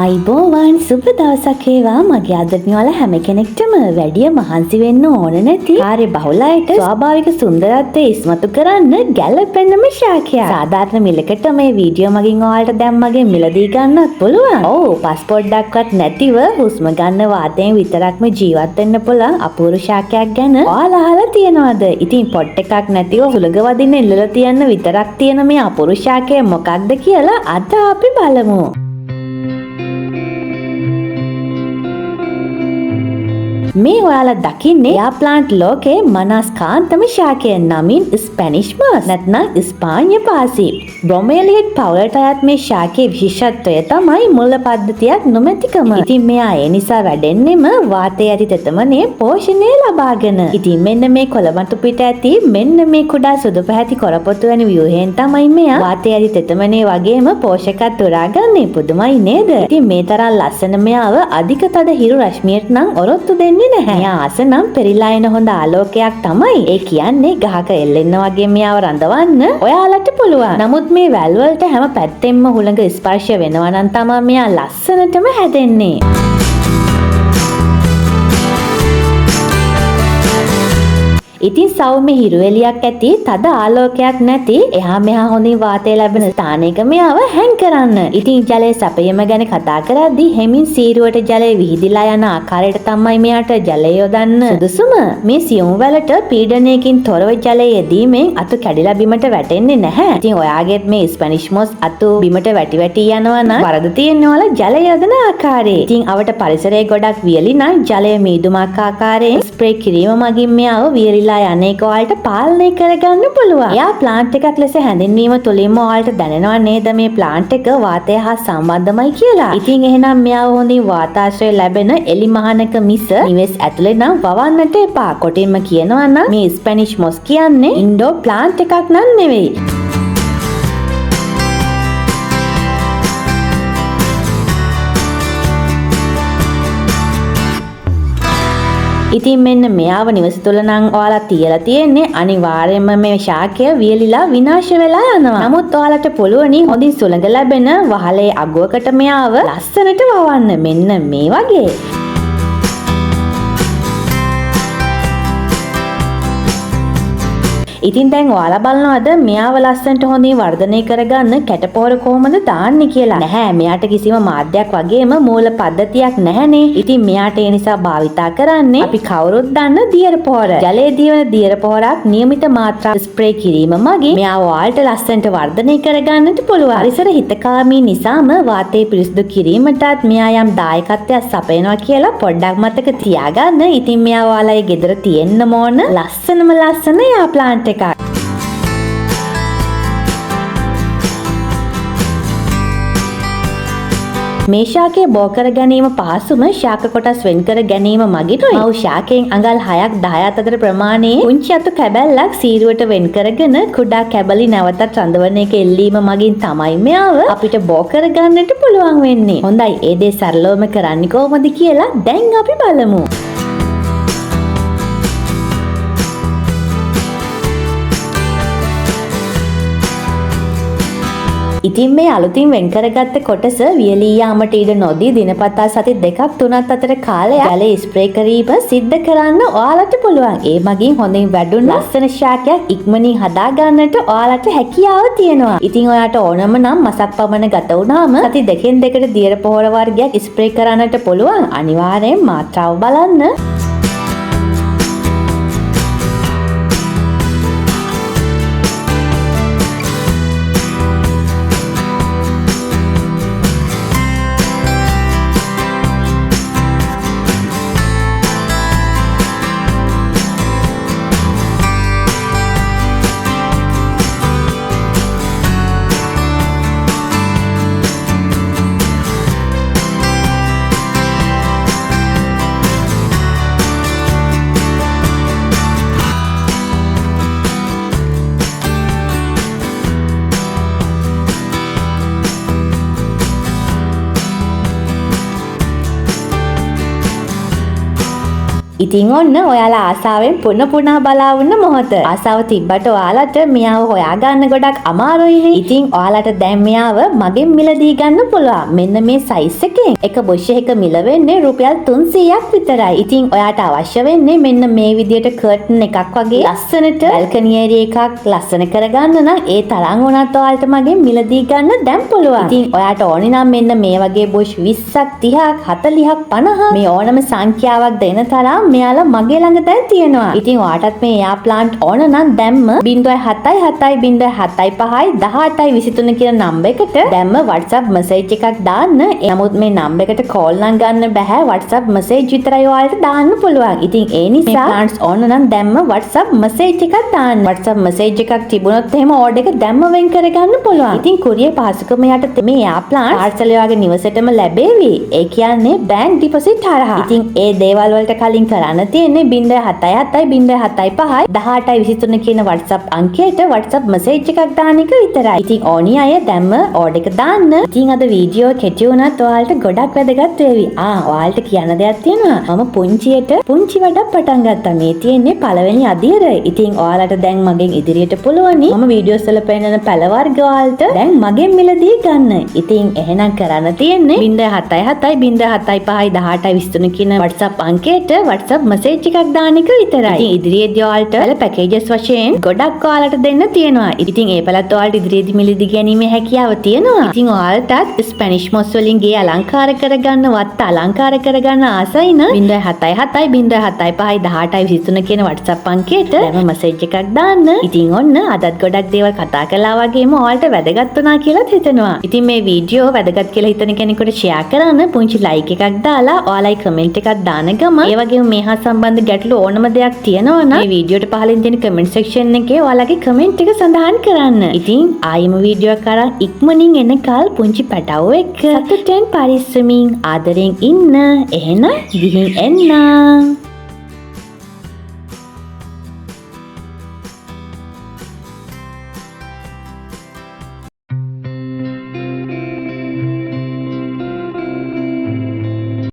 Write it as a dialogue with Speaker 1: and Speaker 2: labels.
Speaker 1: ආයිබෝවන් සුබ දවසක් වේවා මගේ අදට්නිවල හැම කෙනෙක්ටම වැඩිය මහන්සි වෙන්න ඕන නැති කාර්ය බහුලයට ස්වාභාවික සුන්දරත්වය ඉස්මතු කරන්න ගැලපෙන්නම ශාකයක්. සාධාරණ මිලකට මේ වීඩියෝ මගින් ඔයාලට දැන් මගෙන් මිලදී ගන්නත් පුළුවන්. ඔව් පාස්පෝර්ට් දක්වත් නැතිව හුස්ම ගන්න වාතයෙන් විතරක්ම ජීවත් වෙන්න පුළුවන් අපූර්ව ශාකයක් ගැන ඔයාලා අහලා තියෙනවද? ඉතින් පොට් එකක් නැතිව සුළඟ වදින්න ඉල්ලලා තියන්න විතරක් තියෙන මේ අපූර්ව ශාකය මොකක්ද කියලා අද අපි බලමු. මේ ඔයාලා දකින්නේ එයා ප්ලාන්ට් ලෝකේ මනස්කාන්තම ශාකය නමින් ස්පැනිෂ් මාස් නැත්නම් ස්පාඤ්ඤ පාසි. බ්‍රොමෙලියඩ් පවුලට අයත් මේ ශාකයේ විශේෂත්වය තමයි මුල පද්ධතියක් නොමැතිකම. ඉතින් මෙයා ඒ නිසා වැඩෙන්නෙම වාතයේ ඇති තෙතමනේ පෝෂණය ලබාගෙන. ඉතින් මෙන්න මේ කොළමතු පිට ඇති මෙන්න මේ කුඩා සුදු පැහැති කොරපොතු වැනි ව්‍යුහයෙන් තමයි මෙයා වාතයේ ඇති තෙතමනේ වගේම පෝෂකත් උරාගන්නේ. පුදුමයි නේද? ඉතින් මේ තරම් ලස්සන මෙයාව අධික තද හිරු රශ්මියට නම් ඔරොත්තු දෙන්නේ නැහැ. මෙයා ආසනම් පෙරිලා එන හොඳ ආලෝකයක් තමයි. ඒ කියන්නේ ගහක එල්ලෙන්න වගේ මෙයාව රඳවන්න ඔයාලට පුළුවන්. නමුත් මේ වැල් වලට හැම පැත්තෙන්ම හුළඟ ස්පර්ශ වෙනවා නම් තමයි මෙයා ලස්සනටම හැදෙන්නේ. ඉතින් සෞම්‍ය හිරු එළියක් ඇති තද ආලෝකයක් නැති එහා මෙහා හොඳින් වාතය ලැබෙන ස්ථානයක මෙයාව හැන් කරන්න. ඉතින් ජලයේ සැපයීම ගැන කතා කරද්දී හෙමින් සීරුවට ජලය විහිදිලා යන ආකාරයට තමයි මෙයාට ජලය යොදන්න සුදුසුම. මේ සියුම් වලට පීඩනයකින් තොරව ජලය යෙදීමෙන් අතු කැඩිලා බිමට වැටෙන්නේ නැහැ. ඉතින් ඔයාගෙත් මේ ස්පැනිෂ් මොස් අතු බිමට වැටි වැටි යනවා නම් වරද තියෙනවල ජලය යොදන ආකාරය. ඉතින් අවට පරිසරයේ ගොඩක් වියලි නම් ජලය මීදුමක් ආකාරයෙන් ස්ප්‍රේ කිරීම මගින් මෙයාව වියලිලා යන්නේක ඔයාලට පාලනය කරගන්න පුළුවන්. එයා ප්ලාන්ට් එකක් ලෙස හැඳින්වීම තුළින්ම ඔයාලට දැනෙනවා නේද මේ ප්ලාන්ට් එක වාතය හා සම්බන්ධමයි කියලා. ඉතින් එහෙනම් මෙයාව හොඳින් වාතාශ්‍රය ලැබෙන එලි මහනක මිස නිවෙස් ඇතුලේ නම් වවන්නට එපා. කොටින්ම කියනවා නම් මේ ස්පැනිෂ් මොස් කියන්නේ ඉන්ඩෝ ප්ලාන්ට් එකක් නන් නෙවෙයි. ඉතින් මෙන්න මෙයාව නිවස තුල නම් ඔයාලා තියලා තියෙන්නේ අනිවාර්යයෙන්ම මේ ශාකය වියලිලා විනාශ වෙලා යනවා. නමුත් ඔයාලට පුළුවනි හොඳින් සුළඟ ලැබෙන වහලේ අගුවකට මෙයාව ලස්සනට වවන්න. මෙන්න මේ වගේ. ඉතින් දැන් ඔයාලා බලනවද මෙයාව ලස්සනට හොඳින් වර්ධනය කරගන්න කැටපොර කොහොමද දාන්නේ කියලා? නැහැ, මෙයාට කිසිම මාධ්‍යයක් වගේම මූල පද්ධතියක් නැහැනේ. ඉතින් මෙයාට ඒ නිසා භාවිතා කරන්නේ අපි කවුරුත් දන්න දියර පොහොර. ජලයේ දිවන දියර පොහොරක් නියමිත මාත්‍රා ස්ප්‍රේ කිරීම මගින් මෙයාව ඔයාලට ලස්සනට වර්ධනය කරගන්නට පුළුවන්. පරිසර හිතකාමී නිසාම වාතය පිරිසිදු කිරීමටත් මෙයා යම් දායකත්වයක් සපයනවා කියලා පොඩ්ඩක් මතක තියාගන්න. ඉතින් මෙයා ඔයාලගේ ගෙදර තියෙන්න ඕන ලස්සනම ලස්සන යා ප්ලාන්ට් එකක්. මේ ශාකය බෝ කර ගැනීම පහසුම ශාක කොටස් වෙන් කර ගැනීම මගිනුයි. මව් ශාකයෙන් අඟල් 6ක් 10ක් අතර ප්‍රමාණයේ පුංචි අතු කැබැල්ලක් සීරුවට වෙන් කරගෙන කුඩා කැබලි නැවතත් රඳවන එක එල්ලීම මගින් තමයි මෙයාව අපිට බෝ කර ගන්නට පුළුවන් වෙන්නේ. හොඳයි, ඒ දේ සරලවම කරන්නේ කොහොමද කියලා දැන් අපි බලමු. ඉතින් මේ අලුතින් වෙන් කරගත්ත කොටස වියලී යාමට ඉඩ නොදී දිනපතා සති 2ක් 3ක් අතර කාලයක් ජලය ස්ප්‍රේ කිරීම සිද්ධ කරන්න ඔයාලට පුළුවන්. ඒ මගින් හොඳින් වැඩුණු ලස්සන ශාකයක් ඉක්මනින් හදා ගන්නට ඔයාලට හැකියාව තියෙනවා. ඉතින් ඔයාට ඕනම නම් මසක් පමණ ගත වුණාම සති 2කින් 2කට දියර පොහොර වර්ගයක් ස්ප්‍රේ කරන්නට පුළුවන්. අනිවාර්යෙන් මාත්‍රාව බලන්න. ඉතින් ඔන්න ඔයාලා ආසාවෙන් පුන බලා වුණ මොහොත. ආසාව තිබ්බට ඔයාලට මෙයාව හොයාගන්න ගොඩක් අමාරුයිනේ. ඉතින් ඔයාලට දැන් මෙයාව මගෙන් මිලදී ගන්න පුළුවන්. මෙන්න මේ සයිස් එකෙන්. එක බුෂ් එක මිල වෙන්නේ රුපියල් 300ක් විතරයි. ඉතින් ඔයාට අවශ්‍ය වෙන්නේ මෙන්න මේ විදියට කර්ටන් එකක් වගේ ලස්සනට බල්කනි ඒරියා එකක් ලස්සන කරගන්න නම් ඒ තරම් වුණත් ඔයාලට මගෙන් මිලදී ගන්න දැන් පුළුවන්. ඉතින් ඔයාට ඕනි නම් මෙන්න මේ වගේ බුෂ් 20ක් 30ක් 40ක් 50 මේ ඕනම සංඛ්‍යාවක් දෙන තරම් මෙයාලා මගේ ළඟ දැන් තියෙනවා. ඉතින් ඔයාටත් මේ එයා ප්ලාන්ට් ඕන නම් දැම්ම 077051823 කියන නම්බර් එකට දැම්ම WhatsApp message එකක් දාන්න. නමුත් මේ නම්බර් එකට කෝල් නම් ගන්න බෑ. WhatsApp message විතරයි ඔයාලට දාන්න පුළුවන්. ඉතින් ඒ නිසා ප්ලාන්ට්ස් ඕන නම් දැම්ම WhatsApp message එකක් දාන්න. WhatsApp message එකක් තිබුණොත් එහෙම ඕඩර් එක දැම්ම වෙන් කරගන්න පුළුවන්. ඉතින් කුරියර් පහසුකම යට මේ එයා ප්ලාන්ට් පාර්සල් ඔයාගේ නිවසේටම ලැබෙවි. ඒ කියන්නේ බැංක් ඩිපොසිට් හරහා. ඉතින් ඒ දේවල් වලට කලින් කරන්න තියෙන්නේ 077051823 කියන WhatsApp අංකයට WhatsApp message එකක් දාන එක විතරයි. ඉතින් ඕනි අය දැම්ම ඕඩර් එක දාන්න. ඉතින් අද වීඩියෝ කෙටි වුණත් ඔයාලට ගොඩක් වැදගත් වේවි. ඔයාලට කියන්න දෙයක් තියෙනවා. මම පුංචියට පුංචි වැඩක් පටන් ගත්තා. මේ තියෙන්නේ පළවෙනි අදියර. ඉතින් ඔයාලට දැන් මගෙන් ඉදිරියට පුළුවනි. මම වීඩියෝස් වල පෙන්නන පළ වර්ග ඔයාලට දැන් මගෙන් මිලදී ගන්න. ඉතින් එහෙනම් කරන්න තියෙන්නේ 077051823 කියන WhatsApp අංකයට WhatsApp message එකක් දාන එක විතරයි. ඉතින් ඉදිරියේදී ඔයාලට පැකේජස් වශයෙන් ගොඩක් ඔයාලට දෙන්න තියෙනවා. ඉතින් ඒ පළත් ඔයාලට ඉදිරියේදී මිලදී ගැනීමේ හැකියාව තියෙනවා. ඉතින් ඔයාලටත් ස්පැනිෂ් මොස් වලින් ගේ අලංකාර කරගන්න වත්ත අලංකාර කරගන්න ආසයි නම් 077051823 කියන WhatsApp අංකයට දැන්ම message එකක් දාන්න. ඉතින් ඔන්න අදත් ගොඩක් දේවල් කතා කළා වගේම ඔයාලට වැදගත් වුණා කියලාත් හිතනවා. ඉතින් මේ වීඩියෝ වැදගත් කියලා හිතන කෙනෙකුට share කරන්න පුංචි like එකක් දාලා ඔයාලයි comment එකක් දාන ගම ඒ වගේම මේ හා සම්බන්ධ ගැටලු ඕනම දෙයක් තියෙනවා නම් මේ වීඩියෝට පහලින් තියෙන comment section එකේ ඔයාලගේ comment එක සඳහන් කරන්න. ඉතින් ආයෙම වීඩියෝ එකක් අරන් ඉක්මනින් එනකල් පුංචි පැටවෝ එක්ක සතුටෙන් පරිස්සමින් ආදරෙන් ඉන්න. එහෙනම් ගිහින් එන්න.